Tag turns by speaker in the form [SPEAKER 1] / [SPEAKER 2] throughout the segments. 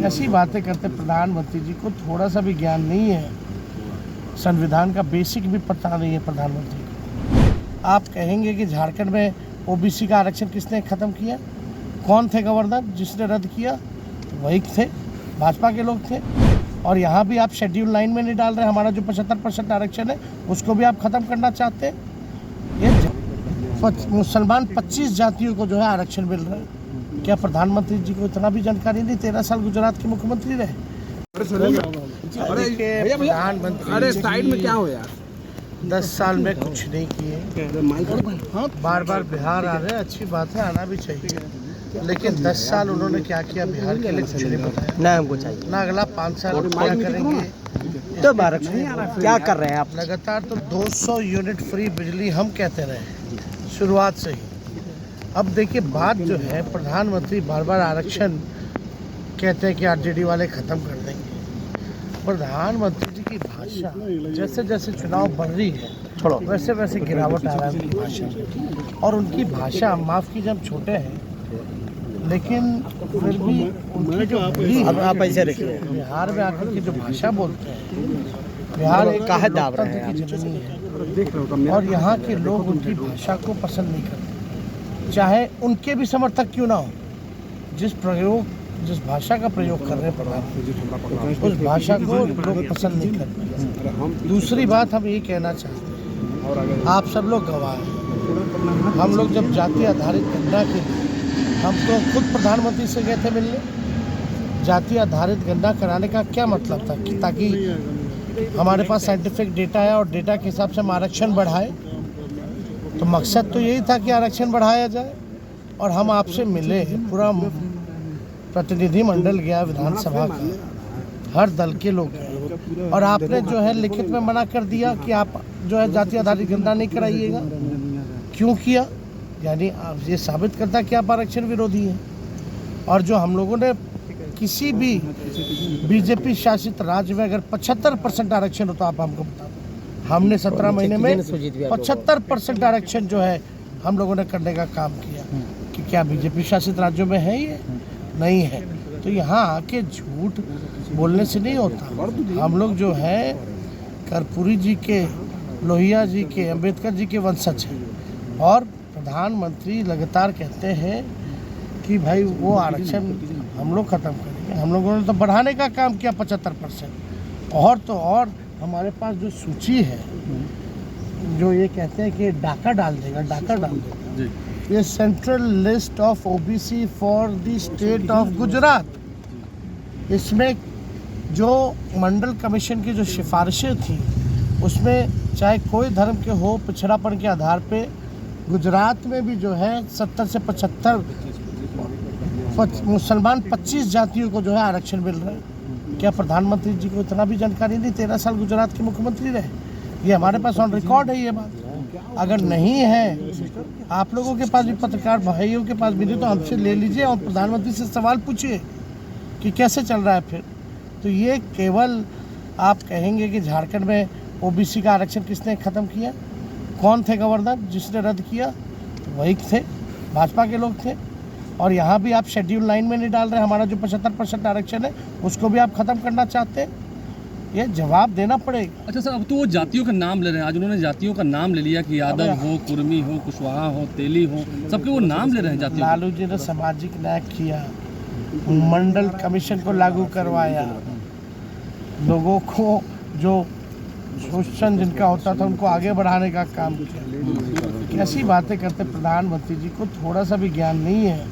[SPEAKER 1] कैसी बातें करते प्रधानमंत्री जी को थोड़ा सा भी ज्ञान नहीं है, संविधान का बेसिक भी पता नहीं है प्रधानमंत्री को। आप कहेंगे कि झारखंड में ओबीसी का आरक्षण किसने ख़त्म किया? कौन थे गवर्नर जिसने रद्द किया? वही थे, भाजपा के लोग थे। और यहाँ भी आप शेड्यूल 9 में नहीं डाल रहे। हमारा जो 75% आरक्षण है उसको भी आप ख़त्म करना चाहते हैं। ये मुसलमान 25 जातियों को जो है आरक्षण मिल रहा है। क्या प्रधानमंत्री जी को इतना भी जानकारी नहीं? 13 साल गुजरात के मुख्यमंत्री रहे।
[SPEAKER 2] अरे साइड में क्या हो यार?
[SPEAKER 1] 10 साल में कुछ नहीं किए। बार बार बिहार आ रहे हैं, अच्छी बात है, आना भी चाहिए। लेकिन 10 साल उन्होंने क्या किया बिहार के लिए? कुछ नहीं बताया
[SPEAKER 3] ना हमको चाहिए
[SPEAKER 1] ना। अगला 5 साल क्या करेंगे?
[SPEAKER 3] तो क्या कर रहे हैं आप?
[SPEAKER 1] लगातार तो 200 यूनिट फ्री बिजली हम कहते रहे शुरुआत से ही। अब देखिए बात जो है, प्रधानमंत्री बार बार आरक्षण कहते हैं कि आरजेडी वाले ख़त्म कर देंगे। प्रधानमंत्री जी की भाषा जैसे जैसे चुनाव बढ़ रही है वैसे वैसे गिरावट आ रहा है उनकी भाषा में। और उनकी भाषा, माफ़ कीजिए हम छोटे हैं लेकिन फिर भी उनकी जो
[SPEAKER 3] आप ऐसे रखिए,
[SPEAKER 1] बिहार में आकर के जो भाषा बोलते हैं, बिहार एक लोकतंत्र की जमीन है और यहाँ के लोग उनकी भाषा को पसंद नहीं करते, चाहे उनके भी समर्थक क्यों ना हो। जिस भाषा का प्रयोग कर रहे हैं प्रधानमंत्री, उस भाषा को लोग पसंद नहीं करते। दूसरी बात हम ये कहना चाहते हैं, आप सब लोग गवाह हैं। हम लोग जब जाति आधारित गणना के लिए हम तो खुद प्रधानमंत्री से गए थे मिलने। जाति आधारित गणना कराने का क्या मतलब था कि ताकि हमारे पास साइंटिफिक डेटा है और डेटा के हिसाब से हम आरक्षण बढ़ाए। तो मकसद तो यही था कि आरक्षण बढ़ाया जाए। और हम आपसे मिले, पूरा प्रतिनिधि मंडल गया विधानसभा का, हर दल के लोग गए, और आपने जो है लिखित में मना कर दिया कि आप जो है जाति आधारित गणना नहीं कराइएगा। क्यों किया? यानी आप ये साबित करता है कि आप आरक्षण विरोधी हैं। और जो हम लोगों ने किसी भी बीजेपी शासित राज्य में अगर 75% आरक्षण हो तो आप हमको बता दो। हमने 17 महीने में 75% आरक्षण जो है हम लोगों ने करने का काम किया। कि क्या बीजेपी शासित राज्यों में है ये? नहीं है। तो यहाँ आके झूठ बोलने से नहीं होता। हम लोग जो है कर्पूरी जी के, लोहिया जी के, अंबेडकर जी के वंशज हैं। और प्रधानमंत्री लगातार कहते हैं कि भाई वो आरक्षण हम लोग ख़त्म करेंगे। हम लोगों ने तो बढ़ाने का काम किया 75%। और तो और हमारे पास जो सूची है, जो ये कहते हैं कि डाका डाल देगा, ये central list of OBC for the state of Gujarat. इसमें जो मंडल कमीशन की जो सिफारिशें थी उसमें चाहे कोई धर्म के हो, पिछड़ापन के आधार पे गुजरात में भी जो है 70 से 75 मुसलमान 25 जातियों को जो है आरक्षण मिल रहा है। क्या प्रधानमंत्री जी को इतना भी जानकारी नहीं? 13 साल गुजरात के मुख्यमंत्री रहे। ये हमारे पास ऑन रिकॉर्ड है ये बात। अगर नहीं है, आप लोगों के पास भी, पत्रकार भाइयों के पास भी नहीं, तो हमसे ले लीजिए और प्रधानमंत्री से सवाल पूछिए कि कैसे चल रहा है फिर। तो ये केवल आप कहेंगे कि झारखंड में ओबीसी का आरक्षण किसने ख़त्म किया? कौन थे गवर्नर जिसने रद्द किया? वही थे, भाजपा के लोग थे। और यहाँ भी आप शेड्यूल 9 में नहीं डाल रहे। हमारा जो 75% आरक्षण है उसको भी आप ख़त्म करना चाहते हैं। ये जवाब देना पड़ेगा।
[SPEAKER 2] अच्छा सर, अब तो वो जातियों का नाम ले रहे हैं। आज उन्होंने जातियों का नाम ले लिया कि यादव हो, कुर्मी हो, कुशवाहा हो, तेली हो, सबके वो नाम ले रहे हैं जातियों।
[SPEAKER 1] लालू जी ने सामाजिक न्याय किया, मंडल कमीशन को लागू करवाया, लोगों को जो शोषण जिनका होता था उनको आगे बढ़ाने का काम किया। कैसी बातें करते प्रधानमंत्री जी को थोड़ा सा भी ज्ञान नहीं है,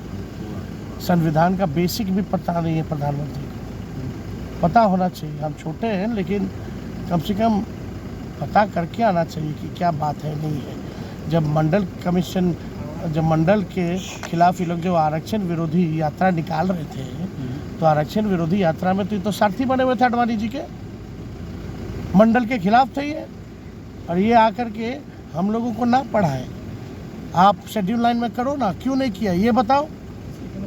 [SPEAKER 1] संविधान का बेसिक भी पता नहीं है प्रधानमंत्री को। पता होना चाहिए। हम छोटे हैं लेकिन कम से कम पता करके आना चाहिए कि क्या बात है, नहीं है। जब मंडल के खिलाफ ये लोग जो आरक्षण विरोधी यात्रा निकाल रहे थे, तो आरक्षण विरोधी यात्रा में तो सारथी बने हुए थे अडवाणी जी के, मंडल के खिलाफ थे ये। और ये आकर के हम लोगों को ना पढ़ाए। आप शेड्यूल 9 में करो ना, क्यों नहीं किया ये बताओ।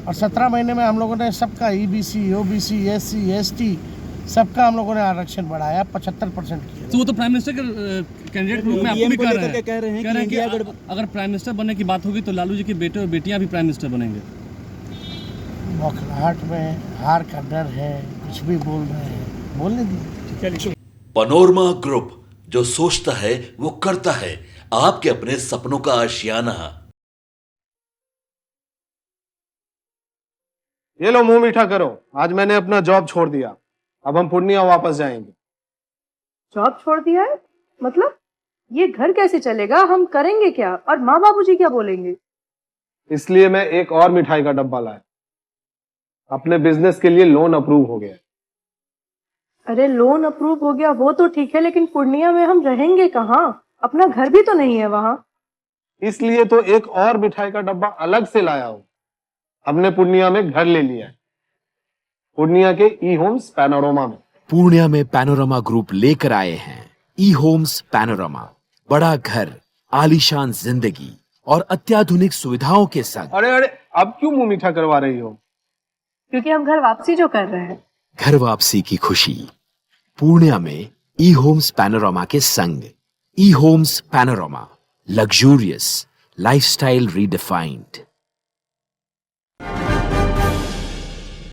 [SPEAKER 1] और 17 महीने में हम लोगों ने सबका ईबीसी, ओबीसी, एससी, एसटी सबका हम लोगों ने आरक्षण बढ़ाया, 75% किया।
[SPEAKER 2] तो वो तो प्राइम मिनिस्टर के कैंडिडेट में आपको भी कह रहे हैं कि अगर प्राइम मिनिस्टर बनने की बात होगी तो लालू जी के बेटे और बेटियां भी प्राइम मिनिस्टर बनेंगे।
[SPEAKER 1] बौखलाहट में हार का डर है, कुछ भी बोल रहे हैं, बोलने दीजिए।
[SPEAKER 4] पनोरमा ग्रुप, जो सोचता है वो करता है। आपके अपने सपनों का आशियाना।
[SPEAKER 5] ये लो मुंह मीठा करो, आज मैंने अपना जॉब छोड़ दिया। अब हम पूर्णिया वापस जाएंगे।
[SPEAKER 6] जॉब छोड़ दिया है? मतलब ये घर कैसे चलेगा? हम करेंगे क्या? और माँ बाबूजी क्या बोलेंगे?
[SPEAKER 5] इसलिए मैं एक और मिठाई का डब्बा लाया। अपने बिजनेस के लिए लोन अप्रूव हो गया।
[SPEAKER 6] अरे लोन अप्रूव हो गया वो तो ठीक है, लेकिन पूर्णिया में हम रहेंगे कहाँ? अपना घर भी तो नहीं है वहाँ।
[SPEAKER 5] इसलिए तो एक और मिठाई का डब्बा अलग से लाया हूं। हमने पूर्णिया में घर ले लिया है, पूर्णिया के ई होम्स पैनोरमा में।
[SPEAKER 7] पूर्णिया में पैनोरमा ग्रुप लेकर आए हैं ई होम्स पैनोरमा। बड़ा घर, आलीशान जिंदगी और अत्याधुनिक सुविधाओं के संग।
[SPEAKER 5] अरे अरे, अब क्यों मुंह मीठा करवा रही हो?
[SPEAKER 6] क्योंकि हम घर वापसी जो कर रहे हैं।
[SPEAKER 7] घर वापसी की खुशी पूर्णिया में ई होम्स पैनोरमा के संग। ई homes panorama, luxurious lifestyle redefined.